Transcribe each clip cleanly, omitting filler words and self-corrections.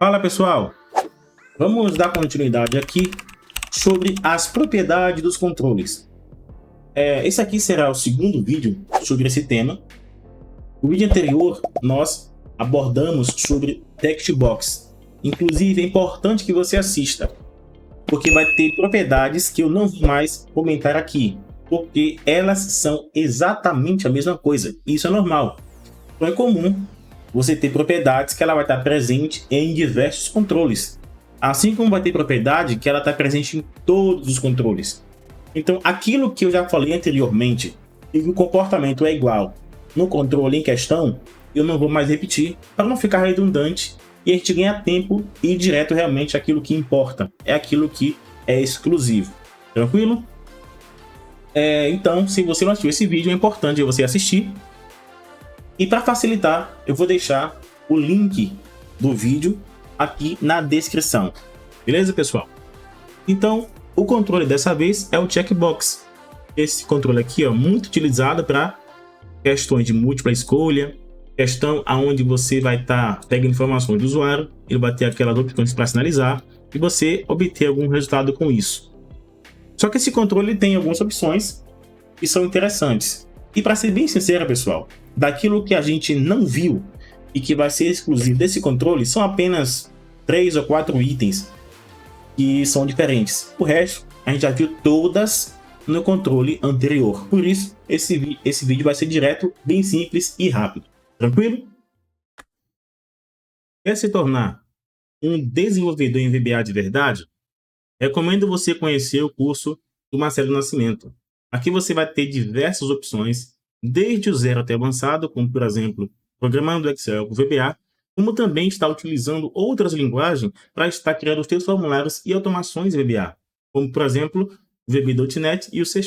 Fala pessoal, vamos dar continuidade aqui sobre as propriedades dos controles. Esse aqui será o segundo vídeo sobre esse tema. O vídeo anterior nós abordamos sobre Textbox. Inclusive é importante que você assista, porque vai ter propriedades que eu não vou mais comentar aqui, porque elas são exatamente a mesma coisa. Isso é normal. Então é comum você ter propriedades que ela vai estar presente em diversos controles, assim como vai ter propriedade que ela está presente em todos os controles. Então aquilo que eu já falei anteriormente, e o comportamento é igual no controle em questão, eu não vou mais repetir para não ficar redundante e a gente ganhar tempo e ir direto realmente àquilo que importa, é aquilo que é exclusivo. Tranquilo? Então, se você não assistiu esse vídeo, é importante você assistir. E para facilitar, eu vou deixar o link do vídeo aqui na descrição. Beleza, pessoal? Então, o controle dessa vez é o checkbox. Esse controle aqui é muito utilizado para questões de múltipla escolha, questão aonde você vai estar pegando informações do usuário, ele vai ter aquelas opções para sinalizar e você obter algum resultado com isso. Só que esse controle tem algumas opções que são interessantes. E para ser bem sincero, pessoal, daquilo que a gente não viu e que vai ser exclusivo desse controle, são apenas 3 ou 4 itens que são diferentes. O resto, a gente já viu todas no controle anterior. Por isso, esse vídeo vai ser direto, bem simples e rápido. Tranquilo? Quer se tornar um desenvolvedor em VBA de verdade? Recomendo você conhecer o curso do Marcelo Nascimento. Aqui você vai ter diversas opções, desde o zero até avançado, como por exemplo, programando Excel com VBA, como também está utilizando outras linguagens para estar criando os seus formulários e automações VBA, como por exemplo, o VB.NET e o C#.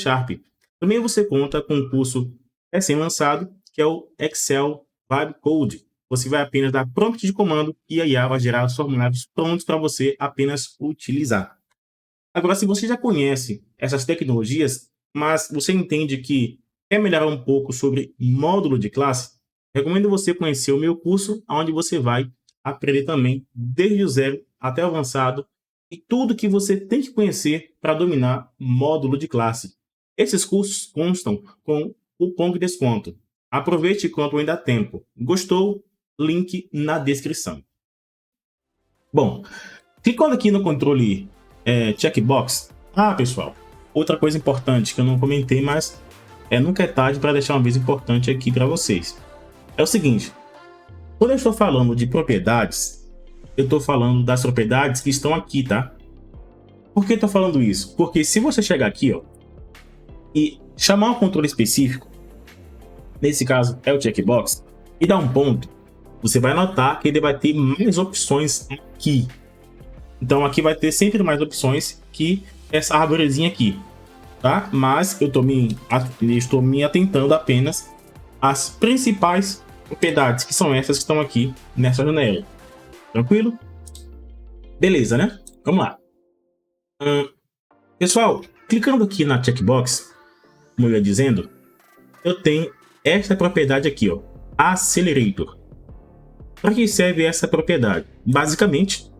Também você conta com um curso recém-lançado, que é o Excel Vibe Code. Você vai apenas dar prompt de comando e a IA vai gerar os formulários prontos para você apenas utilizar. Agora, se você já conhece essas tecnologias, mas você entende que quer melhorar um pouco sobre módulo de classe, recomendo você conhecer o meu curso, onde você vai aprender também desde o zero até o avançado e tudo que você tem que conhecer para dominar módulo de classe. Esses cursos constam com cupom de desconto. Aproveite enquanto ainda há tempo. Gostou? Link na descrição. Bom, clicando aqui no controle checkbox. Pessoal, outra coisa importante que eu não comentei, mas nunca é tarde para deixar uma vez importante aqui para vocês. É o seguinte, quando eu estou falando de propriedades, eu estou falando das propriedades que estão aqui, tá? Por que eu estou falando isso? Porque se você chegar aqui, ó, e chamar um controle específico, nesse caso é o checkbox, e dar um ponto, você vai notar que ele vai ter mais opções aqui. Então aqui vai ter sempre mais opções que essa arvorezinha aqui, tá? Mas eu estou me atentando apenas às principais propriedades, que são essas que estão aqui nessa janela. Tranquilo? Beleza, né? Vamos lá. Pessoal, clicando aqui na checkbox, como eu ia dizendo, eu tenho esta propriedade aqui, ó, Accelerator. Para que serve essa propriedade? Basicamente,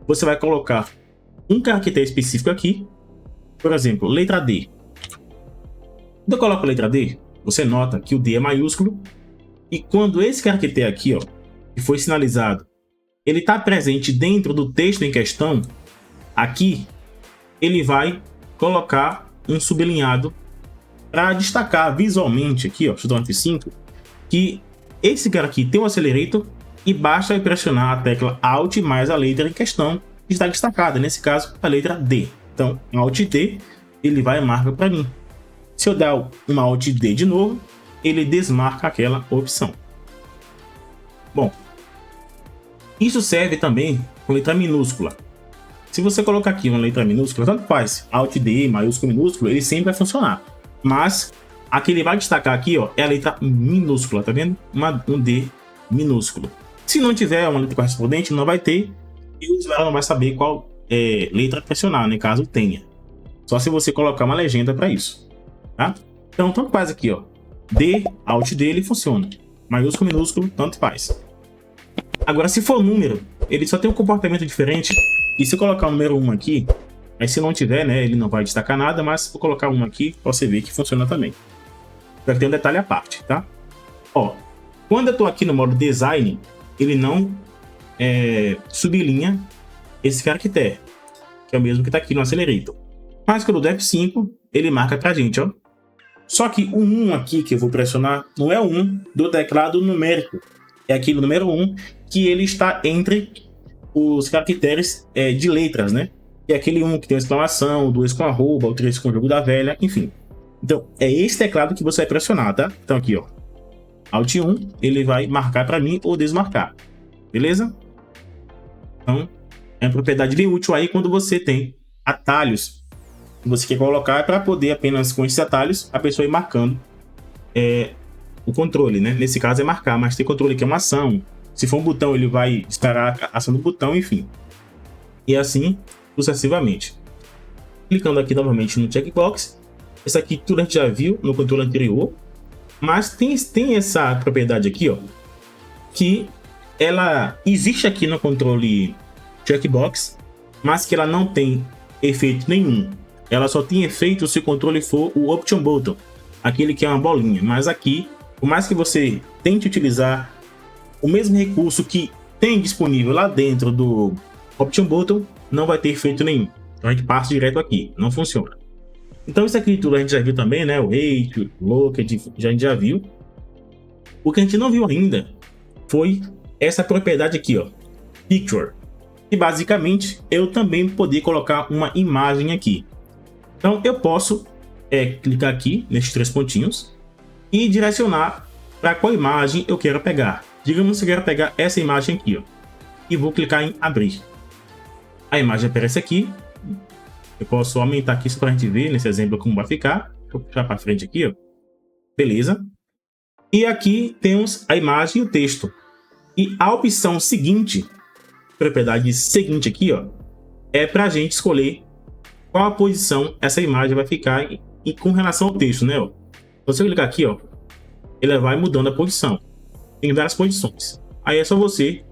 você vai colocar um caractere específico aqui, por exemplo, letra D. Quando eu coloco a letra D, você nota que o D é maiúsculo, e quando esse caractere aqui, ó, que foi sinalizado, ele está presente dentro do texto em questão, aqui, ele vai colocar um sublinhado para destacar visualmente aqui, ó, deixa eu dar um F5, que esse cara aqui tem um accelerator e basta pressionar a tecla Alt mais a letra em questão que está destacada, nesse caso a letra D. Então, Alt D, ele vai e marca para mim. Se eu dar uma Alt D de novo, ele desmarca aquela opção. Bom, isso serve também com letra minúscula. Se você colocar aqui uma letra minúscula, tanto faz, Alt D, maiúsculo, minúsculo, ele sempre vai funcionar. Mas a que ele vai destacar aqui, ó, é a letra minúscula, tá vendo? Um D minúsculo. Se não tiver uma letra correspondente, não vai ter, e o usuário não vai saber qual letra pressionar, né, caso tenha. Só se você colocar uma legenda para isso, tá? Então, tanto faz aqui, ó, D, Alt D, ele funciona. Maiúsculo, minúsculo, tanto faz. Agora, se for número, ele só tem um comportamento diferente. E se eu colocar o número 1 aqui, aí se não tiver, né, ele não vai destacar nada, mas se eu colocar 1 aqui, você vê que funciona também. Só que tem um detalhe à parte, tá? Ó, quando eu tô aqui no modo design, ele não sublinha esse caractere, que é o mesmo que tá aqui no Accelerator. Mas quando eu dou F5, ele marca pra gente, ó. Só que o 1 aqui que eu vou pressionar não é o 1 do teclado numérico. É aqui no número 1 que ele está entre os caracteres de letras, né? É aquele 1 que tem uma exclamação, o 2 com arroba, o 3 com o jogo da velha, enfim. Então, é esse teclado que você vai pressionar, tá? Então aqui, ó. Alt 1, ele vai marcar para mim ou desmarcar. Beleza? Então, é uma propriedade bem útil aí quando você tem atalhos que você quer colocar para poder apenas com esses atalhos a pessoa ir marcando o controle, né? Nesse caso é marcar, mas tem controle que é uma ação. Se for um botão, ele vai disparar a ação do botão, enfim. E assim sucessivamente. Clicando aqui novamente no checkbox. Esse aqui tudo a gente já viu no controle anterior. Mas tem essa propriedade aqui, ó, que ela existe aqui no controle checkbox, mas que ela não tem efeito nenhum. Ela só tem efeito se o controle for o Option Button, aquele que é uma bolinha. Mas aqui, por mais que você tente utilizar o mesmo recurso que tem disponível lá dentro do Option Button, não vai ter efeito nenhum. Então a gente passa direto aqui, não funciona. Então isso aqui tudo a gente já viu também, né? O Rate, o Look, a gente já viu. O que a gente não viu ainda foi essa propriedade aqui, ó, Picture. E basicamente eu também poder colocar uma imagem aqui. Então eu posso clicar aqui nesses 3 pontinhos e direcionar para qual imagem eu quero pegar. Digamos que eu quero pegar essa imagem aqui, ó, e vou clicar em abrir. A imagem aparece aqui. Eu posso aumentar aqui só para a gente ver nesse exemplo como vai ficar. Deixa eu puxar para frente aqui, ó. Beleza. E aqui temos a imagem e o texto. E a opção seguinte, propriedade seguinte aqui, ó, é para a gente escolher qual a posição essa imagem vai ficar e com relação ao texto, né? Ó. Então, se eu clicar aqui, ó, ele vai mudando a posição. Tem várias posições. Aí é só você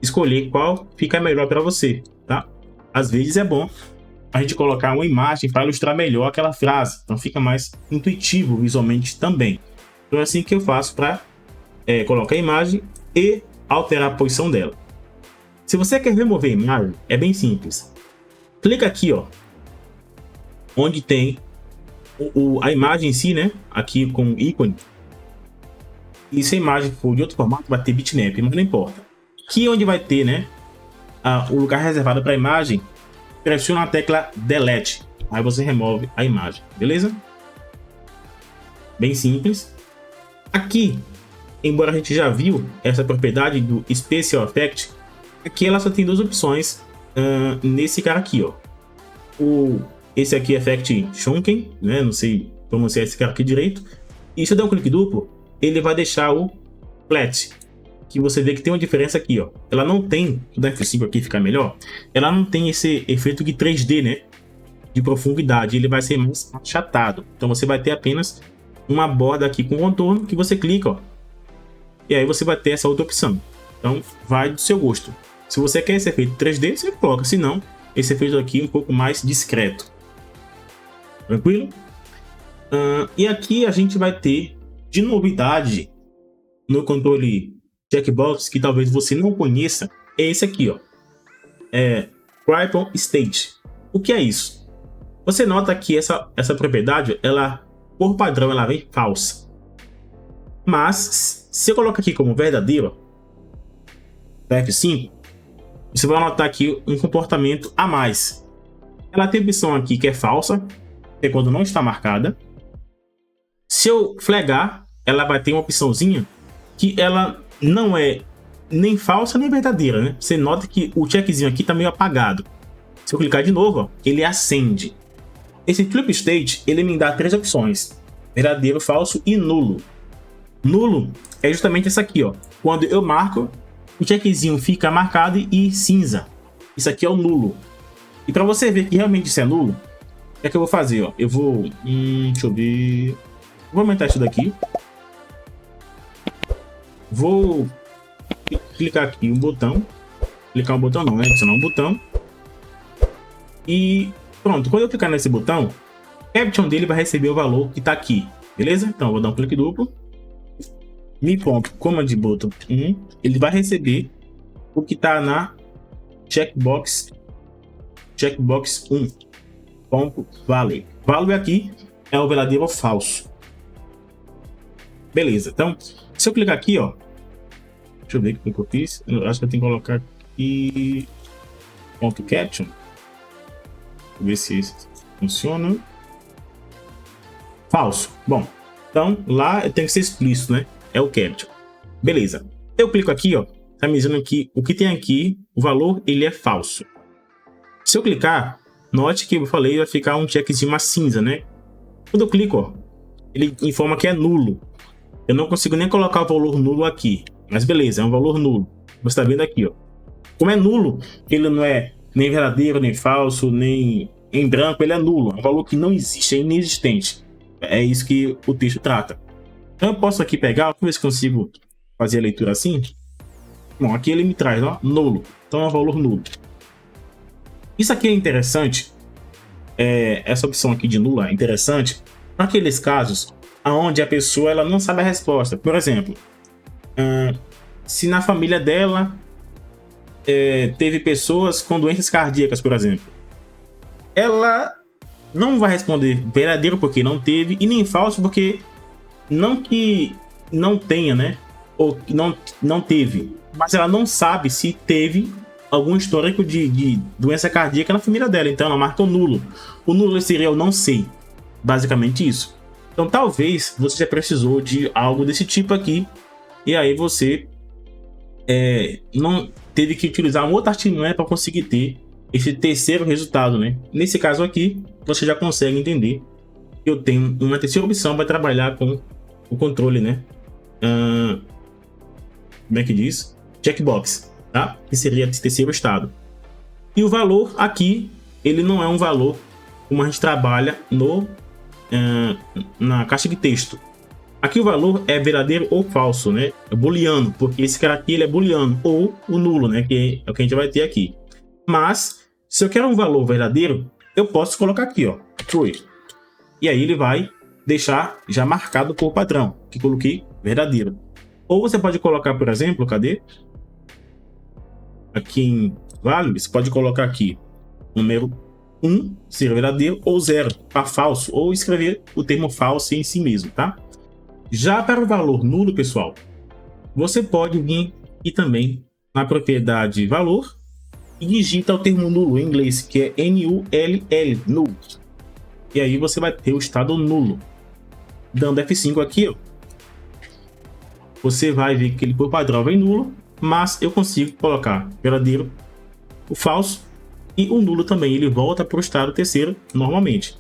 escolher qual fica melhor para você, tá? Às vezes é bom a gente colocar uma imagem para ilustrar melhor aquela frase. Então fica mais intuitivo visualmente também. Então é assim que eu faço para colocar a imagem e alterar a posição dela. Se você quer remover a imagem, é bem simples. Clica aqui, ó, onde tem a imagem em si, né? Aqui com o ícone. E se a imagem for de outro formato, vai ter bitmap, mas não importa. Aqui onde vai ter, né, o lugar reservado para a imagem, pressiona a tecla Delete. Aí você remove a imagem, beleza? Bem simples. Aqui, embora a gente já viu essa propriedade do Special Effect, aqui ela só tem 2 opções nesse cara aqui, ó. Esse aqui é Effect Shunken, né? Não sei pronunciar esse cara aqui direito. E se eu der um clique duplo, ele vai deixar o Flat, que você vê que tem uma diferença aqui, ó. Ela não tem, vou dar F5 aqui ficar melhor, ela não tem esse efeito de 3D, né? De profundidade, ele vai ser mais achatado. Então você vai ter apenas uma borda aqui com contorno que você clica, ó. E aí você vai ter essa outra opção. Então vai do seu gosto. Se você quer esse efeito 3D, você coloca. Se não, esse efeito aqui é um pouco mais discreto. Tranquilo? E aqui a gente vai ter de novidade no controle checkbox que talvez você não conheça, é esse aqui, ó. Crypton State. O que é isso? Você nota que essa propriedade, ela, por padrão, ela vem falsa. Mas, se eu colocar aqui como verdadeiro, F5, você vai notar aqui um comportamento a mais. Ela tem opção aqui que é falsa, que é quando não está marcada. Se eu flagar, ela vai ter uma opçãozinha que ela não é nem falsa nem verdadeira, né? Você nota que o checkzinho aqui está meio apagado. Se eu clicar de novo, ó, ele acende. Esse Trip State, ele me dá 3 opções: verdadeiro, falso e nulo. Nulo é justamente essa aqui, ó. Quando eu marco, o checkzinho fica marcado e cinza. Isso aqui é o nulo. E para você ver que realmente isso é nulo, o que é que eu vou fazer, ó? Eu vou... deixa eu ver... Vou aumentar isso daqui. Vou clicar aqui um botão Clicar um botão não, né? Adicionar um botão. E pronto, quando eu clicar nesse botão, o caption dele vai receber o valor que está aqui, beleza? Então eu vou dar um clique duplo. Mi.command button 1, ele vai receber o que está na checkbox 1. Ponto value. Value aqui é o verdadeiro ou falso. Beleza, então se eu clicar aqui, ó, deixa eu ver o que eu fiz. Eu acho que eu tenho que colocar aqui ponto caption. Ver se isso funciona. Falso. Bom, então lá tem que ser explícito, né? É o caption. Beleza. Eu clico aqui, ó, tá me dizendo que o que tem aqui, o valor, ele é falso. Se eu clicar, note que eu falei, vai ficar um checkzinho uma cinza, né? Quando eu clico, ó, ele informa que é nulo. Eu não consigo nem colocar o valor nulo aqui, mas beleza, é um valor nulo. Você tá vendo aqui, ó. Como é nulo, ele não é nem verdadeiro, nem falso, nem em branco, ele é nulo. É um valor que não existe, é inexistente. É isso que o texto trata. Então eu posso aqui pegar, vamos ver se consigo fazer a leitura assim. Bom, aqui ele me traz, ó, nulo. Então é um valor nulo. Isso aqui é interessante. Essa opção aqui de nulo é interessante para aqueles casos onde a pessoa ela não sabe a resposta. Por exemplo, se na família dela teve pessoas com doenças cardíacas, por exemplo, ela não vai responder verdadeiro porque não teve e nem falso porque não que não tenha, né? Ou que não teve, mas ela não sabe se teve algum histórico de doença cardíaca na família dela, então ela marca o nulo. O nulo seria o não sei, basicamente isso. Então talvez você já precisou de algo desse tipo aqui e aí você não teve que utilizar uma outra artimanha para conseguir ter esse terceiro resultado, né? Nesse caso aqui, você já consegue entender que eu tenho uma terceira opção para trabalhar com o controle, né? Como é que diz? Checkbox, tá? Que seria esse terceiro estado. E o valor aqui, ele não é um valor como a gente trabalha na caixa de texto. Aqui o valor é verdadeiro ou falso, né? É booleano, porque esse cara aqui ele é booleano, ou o nulo, né? Que é o que a gente vai ter aqui. Mas, se eu quero um valor verdadeiro, eu posso colocar aqui, ó, true. E aí ele vai deixar já marcado por padrão, que coloquei verdadeiro. Ou você pode colocar, por exemplo, cadê? Aqui em value, você pode colocar aqui número 1, ser verdadeiro, ou 0, para falso, ou escrever o termo falso em si mesmo, tá? Já para o valor nulo, pessoal, você pode vir aqui também na propriedade valor e digita o termo nulo em inglês, que é N-U-L-L, null. E aí você vai ter o estado nulo. Dando F5 aqui, ó, você vai ver que ele por padrão vem nulo, mas eu consigo colocar verdadeiro, o falso e o nulo também. Ele volta para o estado terceiro normalmente.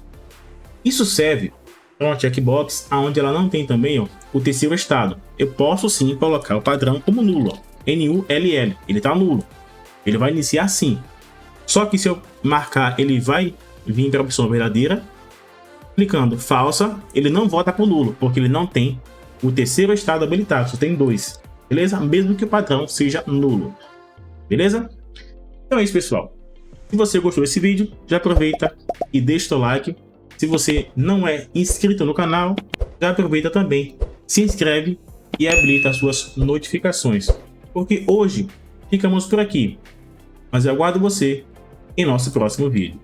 Isso serve para uma checkbox onde ela não tem também, ó, o terceiro estado. Eu posso sim colocar o padrão como nulo, ó, N-U-L-L, ele está nulo. Ele vai iniciar assim. Só que se eu marcar, ele vai vir para a opção verdadeira. Clicando falsa, ele não volta para o nulo, porque ele não tem o terceiro estado habilitado, só tem 2. Beleza? Mesmo que o padrão seja nulo. Beleza? Então é isso, pessoal. Se você gostou desse vídeo, já aproveita e deixa o seu like. Se você não é inscrito no canal, já aproveita também, se inscreve e habilita as suas notificações. Porque hoje ficamos por aqui. Mas eu aguardo você em nosso próximo vídeo.